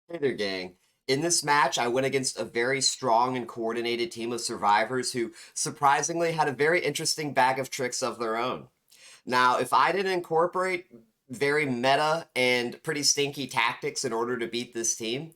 Hey there, gang. In this match, I went against a very strong and coordinated team of survivors who surprisingly had a very interesting bag of tricks of their own. Now, if I didn't incorporate very meta and pretty stinky tactics in order to beat this team,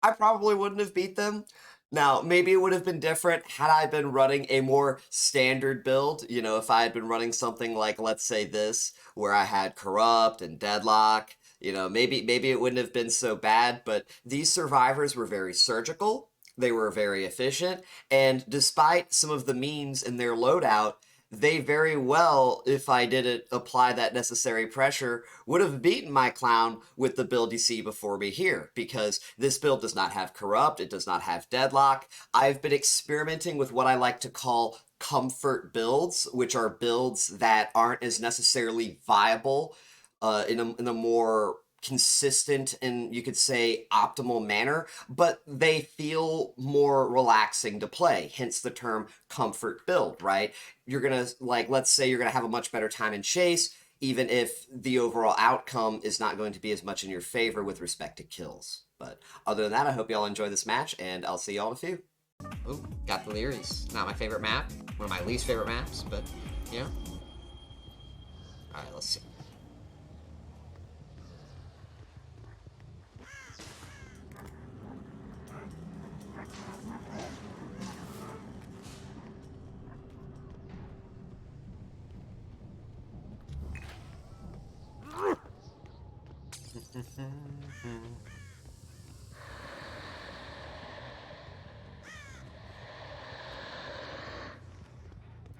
I probably wouldn't have beat them. Now, maybe it would have been different had I been running a more standard build. You know, if I had been running something like, let's say this, where I had Corrupt and Deadlock, maybe it wouldn't have been so bad, but these survivors were very surgical, they were very efficient, and despite some of the memes in their loadout, they very well, if I didn't apply that necessary pressure, would have beaten my clown with the build you see before me here, because this build does not have Corrupt, it does not have Deadlock. I've been experimenting with what I like to call comfort builds, which are builds that aren't as necessarily viable in a more consistent and you could say optimal manner, but they feel more relaxing to play, hence the term comfort build, right? You're gonna, like, let's say you're gonna have a much better time in chase, even if the overall outcome is not going to be as much in your favor with respect to kills. But other than that, I hope y'all enjoy this match, and I'll see y'all in a few. Ooh, got the Learys. Not my favorite map. One of my least favorite maps, but, you know. Alright, let's see.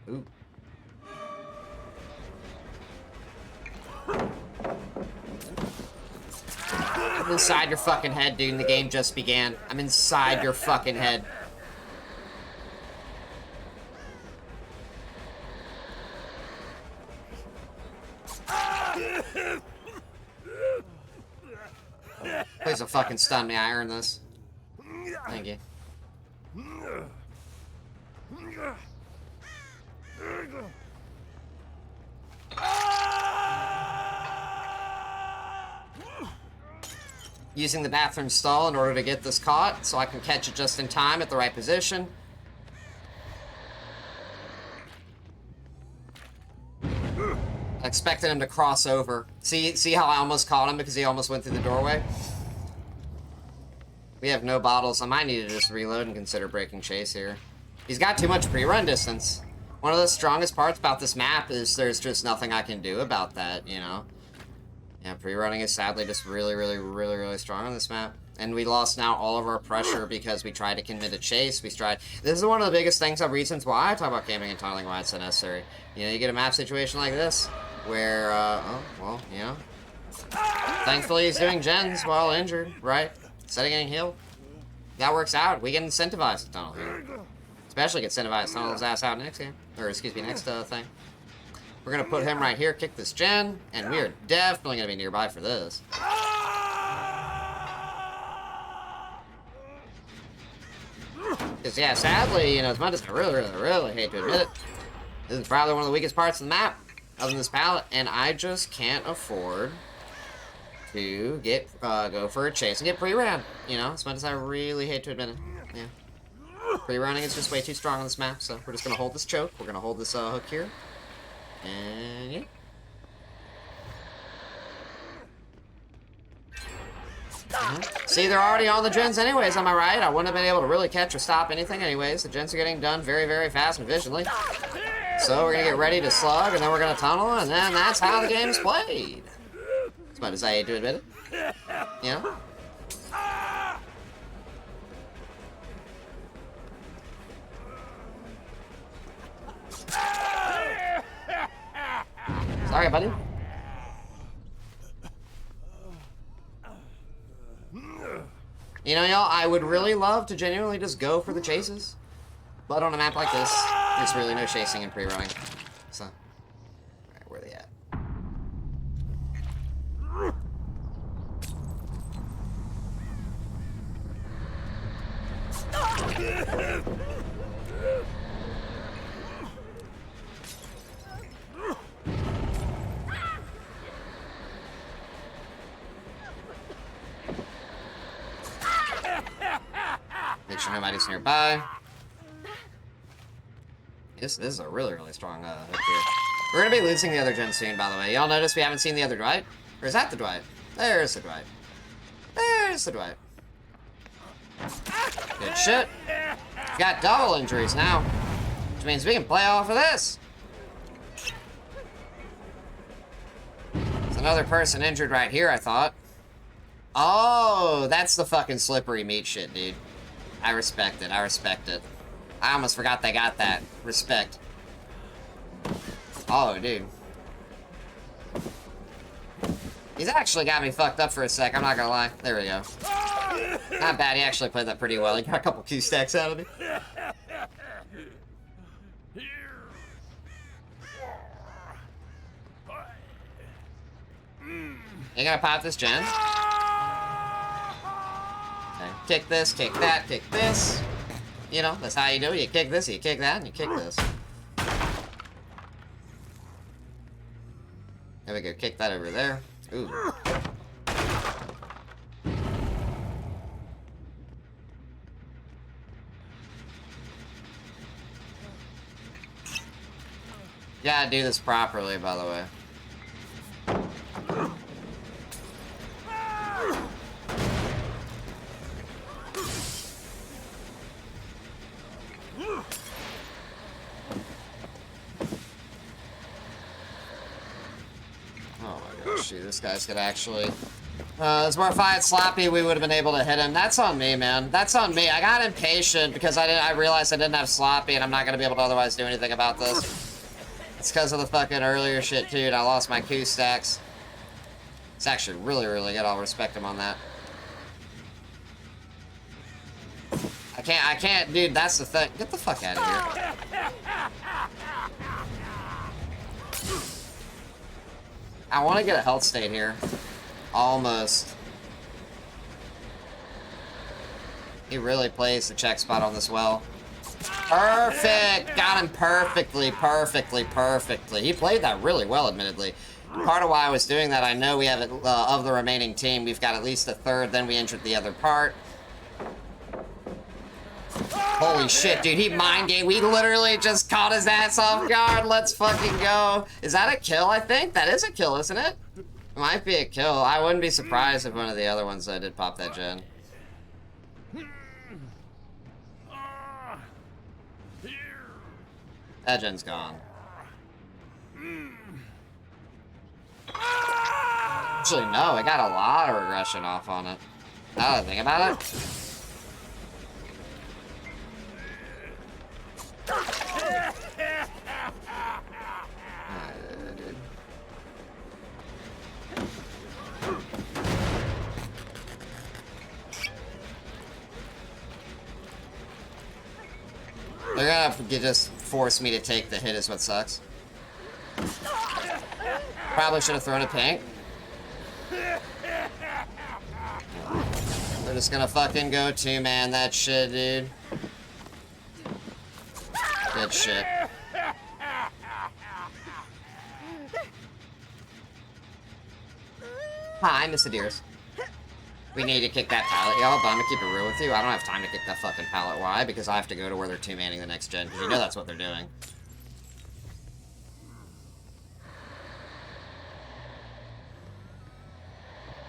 Ooh. I'm inside your fucking head, dude, and the game just began. I'm inside your fucking head. Please don't fucking stun me, I earned this. Thank you. Using the bathroom stall in order to get this caught, so I can catch it just in time at the right position. I expected him to cross over. See how I almost caught him because he almost went through the doorway? We have no bottles. I might need to just reload and consider breaking chase here. He's got too much pre-run distance. One of the strongest parts about this map is there's just nothing I can do about that, you know? Yeah, pre-running is sadly just really strong on this map. And we lost now all of our pressure because we tried to commit a chase. This is one of the biggest things, reasons why I talk about camping and tunneling, why it's so necessary. You know, you get a map situation like this, where, thankfully he's doing gens while injured, right? Instead of getting healed. That works out. We get incentivized to tunnel here. Especially get incentivized to tunnel his ass out next game. Or, excuse me, next thing. We're going to put him right here, kick this gen, and we are definitely going to be nearby for this. Because, yeah, sadly, you know, as much as I really hate to admit it, this is probably one of the weakest parts of the map, other than this palette, and I just can't afford to go for a chase and get pre-ran, you know, as much as I really hate to admit it. Yeah. Pre-running is just way too strong on this map, so we're just going to hold this choke, we're going to hold this hook here. And yeah. See, they're already on the gens anyways, am I right? I wouldn't have been able to really catch or stop anything anyways. The gens are getting done very fast and efficiently. So we're going to get ready to slug, and then we're going to tunnel, and then that's how the game's played. As much as I hate to admit it. You know? Sorry, buddy. You know, y'all, I would really love to genuinely just go for the chases. But on a map like this, there's really no chasing and pre-running. So, alright, where are they at? Make sure nobody's nearby. This is a really, really strong hook here. We're gonna be losing the other gen soon, by the way. Y'all notice we haven't seen the other Dwight? Or is that the Dwight? There's the Dwight. There's the Dwight. Good shit. Got double injuries now. Which means we can play off of this. There's another person injured right here, I thought. Oh, that's the fucking slippery meat shit, dude. I respect it. I respect it. I almost forgot they got that. Respect. Oh, dude. He's actually got me fucked up for a sec, I'm not gonna lie. There we go. Not bad, he actually played that pretty well. He got a couple Q stacks out of me. You gonna pop this gen? Okay. Kick this, kick that, kick this. You know, that's how you do it. You kick this, you kick that, and you kick this. There we go, kick that over there. Ooh. Gotta do this properly, by the way. Shoot, this guy's gonna actually... it's where if I had Sloppy, we would have been able to hit him. That's on me, man. That's on me. I got impatient because I realized I didn't have Sloppy, and I'm not gonna be able to otherwise do anything about this. It's because of the fucking earlier shit, too, and I lost my Q stacks. It's actually really, really good. I'll respect him on that. I can't, dude, that's the thing. Get the fuck out of here. I want to get a health state here. Almost. He really plays the check spot on this well. Perfect! Got him perfectly, perfectly, perfectly. He played that really well, admittedly. And part of why I was doing that, I know we have, of the remaining team, we've got at least a third, then we injured the other part. Holy shit, dude, he mind game. We literally just caught his ass off guard. Let's fucking go. Is that a kill, I think? That is a kill, isn't it? It might be a kill. I wouldn't be surprised if one of the other ones did pop that gen. That gen's gone. Actually, no, it got a lot of regression off on it. Now that I think about it. They're gonna just force me to take the hit is what sucks. Probably should have thrown a pink. They're just gonna fucking go two-man that shit, dude. Good shit. Hi, Mr. Deers. We need to kick that pallet, y'all, but I'm gonna keep it real with you. I don't have time to kick that fucking pallet. Why? Because I have to go to where they're two-manning the next gen, because you know that's what they're doing.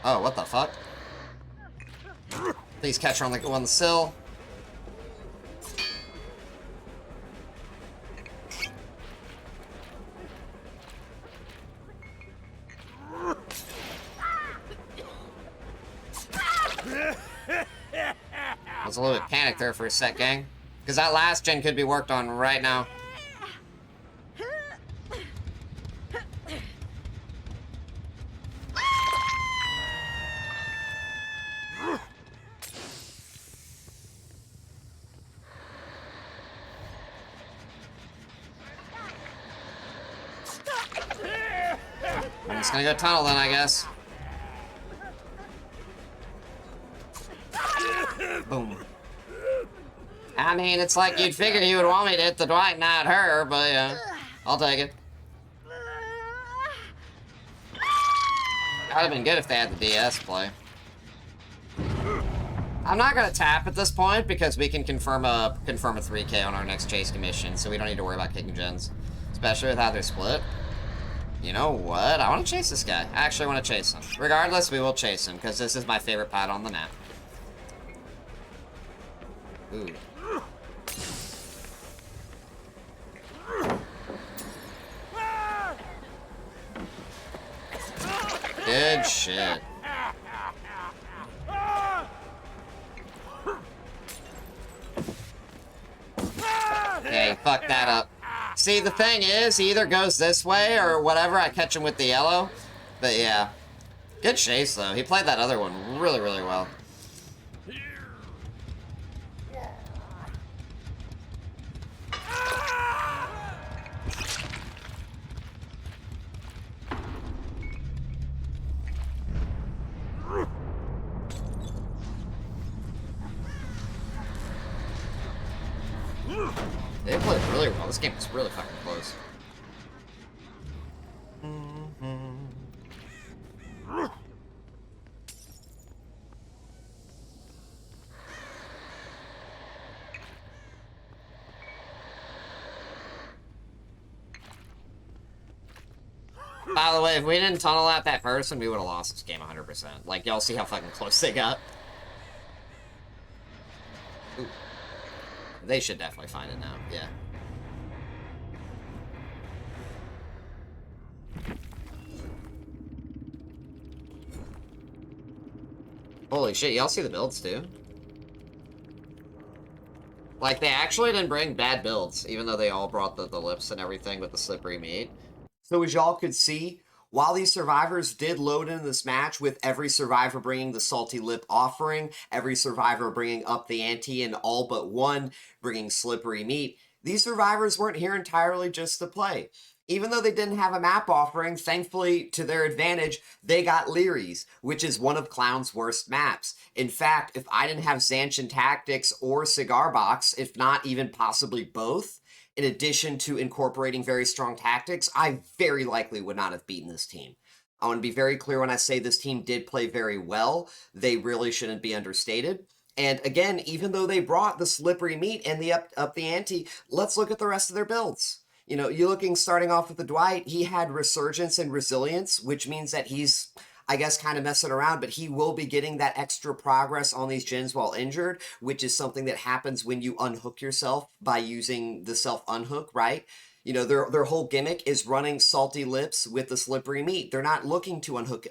Oh, what the fuck? Please catch her on the sill. I was a little bit panicked there for a sec, gang. Because that last gen could be worked on right now. I'm just gonna go tunnel then, I guess. Boom. I mean, it's like you'd figure you would want me to hit the Dwight, not her, but yeah, I'll take it. That'd have been good if they had the DS play. I'm not gonna tap at this point because we can confirm a 3K on our next chase commission, so we don't need to worry about kicking gens, especially with how they're split. You know what? I want to chase this guy. I actually want to chase him. Regardless, we will chase him because this is my favorite pad on the map. Ooh. Good shit. Okay, fuck that up. See, the thing is, he either goes this way or whatever, I catch him with the yellow. But yeah. Good chase, though. He played that other one really, really well. They played really well. This game was really fucking close. By the way, if we didn't tunnel out that person, we would have lost this game 100%. Like, y'all see how fucking close they got? Ooh. They should definitely find it now, yeah. Holy shit, y'all see the builds too? Like, they actually didn't bring bad builds, even though they all brought the lips and everything with the slippery meat. So as y'all could see, while these survivors did load into this match with every survivor bringing the salty lip offering, every survivor bringing up the ante, and all but one bringing slippery meat, these survivors weren't here entirely just to play. Even though they didn't have a map offering, thankfully, to their advantage, they got Leary's, which is one of Clown's worst maps. In fact, if I didn't have Zanchin Tactics or Cigar Box, if not even possibly both, in addition to incorporating very strong tactics, I very likely would not have beaten this team. I want to be very clear when I say this team did play very well. They really shouldn't be understated. And again, even though they brought the slippery meat and the up the ante, let's look at the rest of their builds. You know, you're looking starting off with the Dwight, he had Resurgence and Resilience, which means that he's, I guess, kind of messing around, but he will be getting that extra progress on these gens while injured, which is something that happens when you unhook yourself by using the self-unhook, right? You know, their whole gimmick is running salty lips with the slippery meat. They're not looking to unhook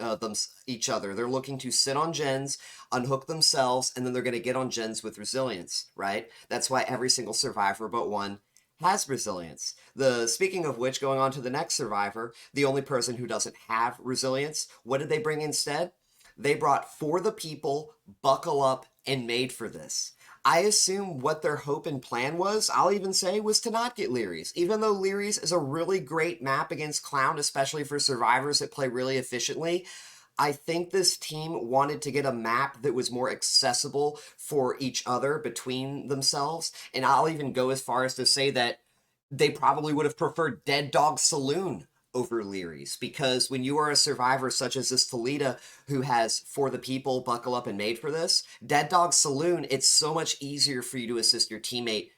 each other. They're looking to sit on gens, unhook themselves, and then they're going to get on gens with resilience, right? That's why every single survivor but one has resilience. Speaking of which, going on to the next survivor, the only person who doesn't have resilience, what did they bring instead? They brought For the People, Buckle Up, and Made for This. I assume what their hope and plan was, I'll even say, was to not get Leary's. Even though Leary's is a really great map against Clown, especially for survivors that play really efficiently, I think this team wanted to get a map that was more accessible for each other between themselves. And I'll even go as far as to say that they probably would have preferred Dead Dog Saloon over Leary's, because when you are a survivor such as this Toledo who has For the People, Buckle Up, and Made for This, Dead Dog Saloon, it's so much easier for you to assist your teammate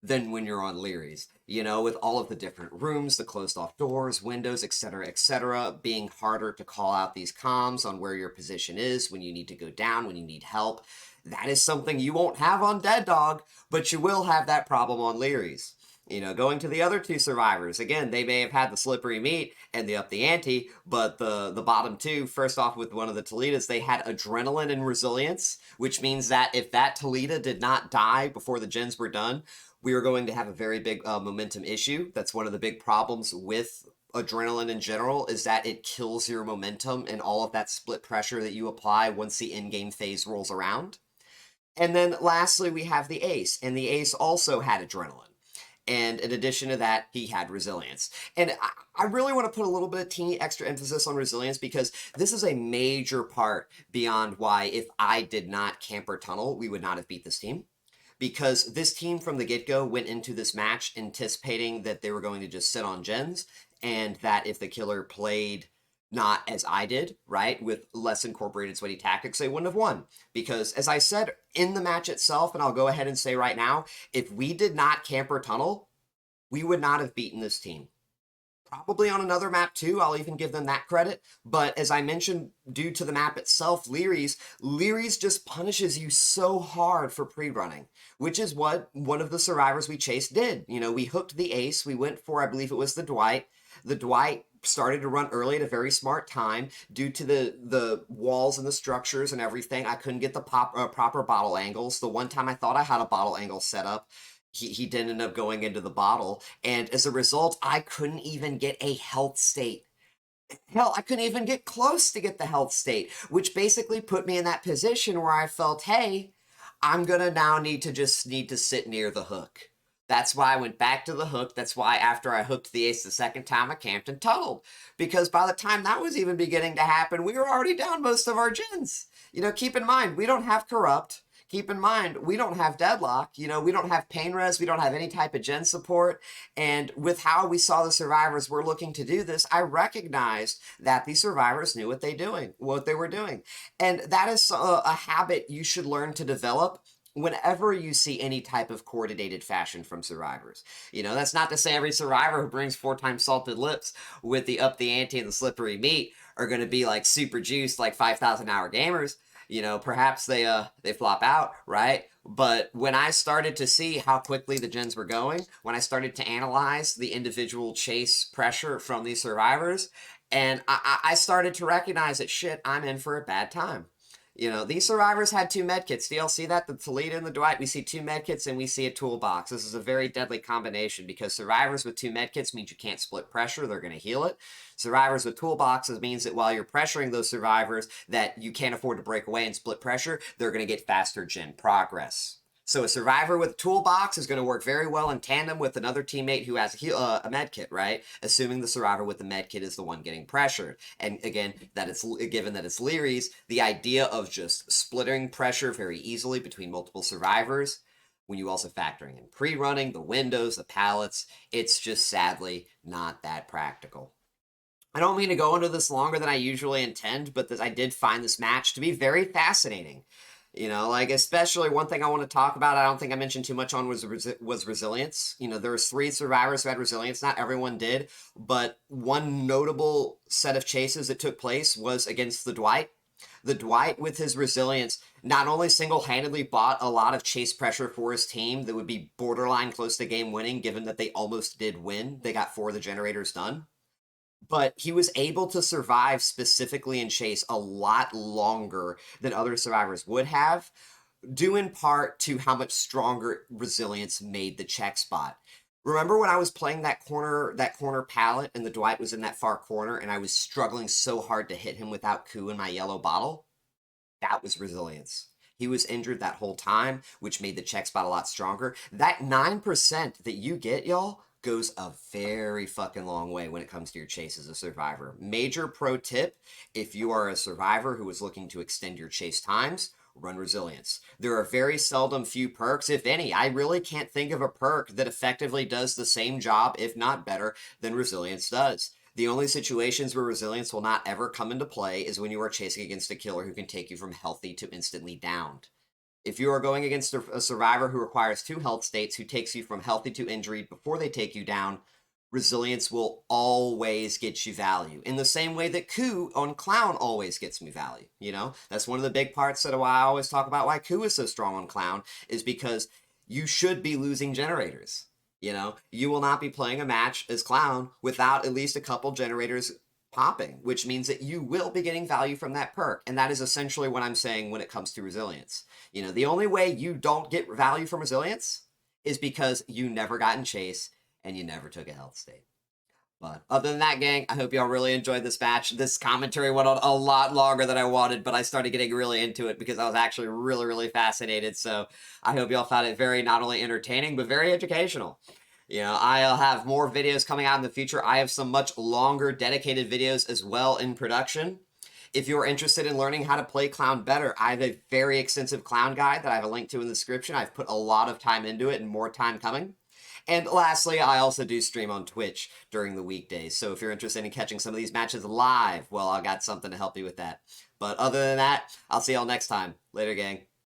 than when you're on Leary's. You know, with all of the different rooms, the closed off doors, windows, etc., being harder to call out these comms on where your position is, when you need to go down, when you need help. That is something you won't have on Dead Dog, but you will have that problem on Leary's. You know, going to the other two survivors, again, they may have had the slippery meat and the up the ante, but the bottom two, first off with one of the Toledos, they had adrenaline and resilience, which means that if that Toledo did not die before the gens were done, we are going to have a very big momentum issue. That's one of the big problems with adrenaline in general, is that it kills your momentum and all of that split pressure that you apply once the in-game phase rolls around. And then lastly, we have the Ace, and the Ace also had adrenaline. And in addition to that, he had resilience. And I really want to put a little bit of teeny extra emphasis on resilience, because this is a major part beyond why if I did not camper tunnel, we would not have beat this team. Because this team from the get-go went into this match anticipating that they were going to just sit on gens, and that if the killer played not as I did, right? With less incorporated sweaty tactics, they wouldn't have won. Because as I said in the match itself, and I'll go ahead and say right now, if we did not camper tunnel, we would not have beaten this team. Probably on another map too, I'll even give them that credit. But as I mentioned, due to the map itself, Leary's just punishes you so hard for pre-running, which is what one of the survivors we chased did. You know, we hooked the ace, we went for, I believe it was the Dwight. The Dwight started to run early at a very smart time due to the walls and the structures and everything. I couldn't get the proper bottle angles. The one time I thought I had a bottle angle set up, he did end up going into the bottle, and as a result, I couldn't even get a health state. Hell, I couldn't even get close to get the health state, which basically put me in that position where I felt, hey, I'm gonna now need to sit near the hook. That's why I went back to the hook. That's why after I hooked the ace the second time, I camped and tunneled. Because by the time that was even beginning to happen, we were already down most of our gens. You know, keep in mind, we don't have corrupt. Keep in mind, we don't have deadlock. You know, we don't have pain res. We don't have any type of gen support. And with how we saw the survivors were looking to do this, I recognized that the survivors knew what they were doing. And that is a habit you should learn to develop whenever you see any type of coordinated fashion from survivors. You know, that's not to say every survivor who brings 4 times salted lips with the up the ante and the slippery meat are going to be like super juiced like 5,000-hour gamers. You know, perhaps they flop out, right? But when I started to see how quickly the gens were going, when I started to analyze the individual chase pressure from these survivors, and I started to recognize that shit, I'm in for a bad time. You know, these survivors had 2 medkits. Do y'all see that? The Toledo and the Dwight, we see 2 medkits and we see a toolbox. This is a very deadly combination because survivors with 2 medkits means you can't split pressure. They're going to heal it. Survivors with toolboxes means that while you're pressuring those survivors that you can't afford to break away and split pressure, they're going to get faster gen progress. So a survivor with a toolbox is going to work very well in tandem with another teammate who has a med kit, right? Assuming the survivor with the med kit is the one getting pressured. And again, that it's given that it's Leary's, the idea of just splitting pressure very easily between multiple survivors, when you also factoring in pre-running, the windows, the pallets, it's just sadly not that practical. I don't mean to go into this longer than I usually intend, but I did find this match to be very fascinating. You know, like especially one thing I want to talk about, I don't think I mentioned too much on was resilience. You know, there was 3 survivors who had resilience. Not everyone did, but one notable set of chases that took place was against the Dwight. The Dwight, with his resilience, not only single-handedly bought a lot of chase pressure for his team that would be borderline close to game winning, given that they almost did win. They got 4 of the generators done, but he was able to survive specifically in chase a lot longer than other survivors would have, due in part to how much stronger resilience made the check spot. Remember when I was playing that corner pallet and the Dwight was in that far corner and I was struggling so hard to hit him without coup in my yellow bottle? That was resilience. He was injured that whole time, which made the check spot a lot stronger. That 9% that you get, y'all, goes a very fucking long way when it comes to your chase as a survivor. Major pro tip, if you are a survivor who is looking to extend your chase times, run resilience. There are very seldom few perks, if any. I really can't think of a perk that effectively does the same job, if not better, than resilience does. The only situations where resilience will not ever come into play is when you are chasing against a killer who can take you from healthy to instantly downed. If you are going against a survivor who requires 2 health states, who takes you from healthy to injury before they take you down, resilience will always get you value. In the same way that coup on clown always gets me value. You know, that's one of the big parts that why I always talk about why coup is so strong on clown, is because you should be losing generators. You know, you will not be playing a match as clown without at least a couple generators popping, which means that you will be getting value from that perk. And that is essentially what I'm saying when it comes to resilience. You know, the only way you don't get value from resilience is because you never got in chase and you never took a health state. But other than that, gang, I hope y'all really enjoyed this match. This commentary went on a lot longer than I wanted, but I started getting really into it because I was actually really, really fascinated. So I hope y'all found it very not only entertaining, but very educational. You know, I'll have more videos coming out in the future. I have some much longer dedicated videos as well in production. If you're interested in learning how to play clown better, I have a very extensive clown guide that I have a link to in the description. I've put a lot of time into it and more time coming. And lastly, I also do stream on Twitch during the weekdays. So if you're interested in catching some of these matches live, well, I got something to help you with that. But other than that, I'll see y'all next time. Later, gang.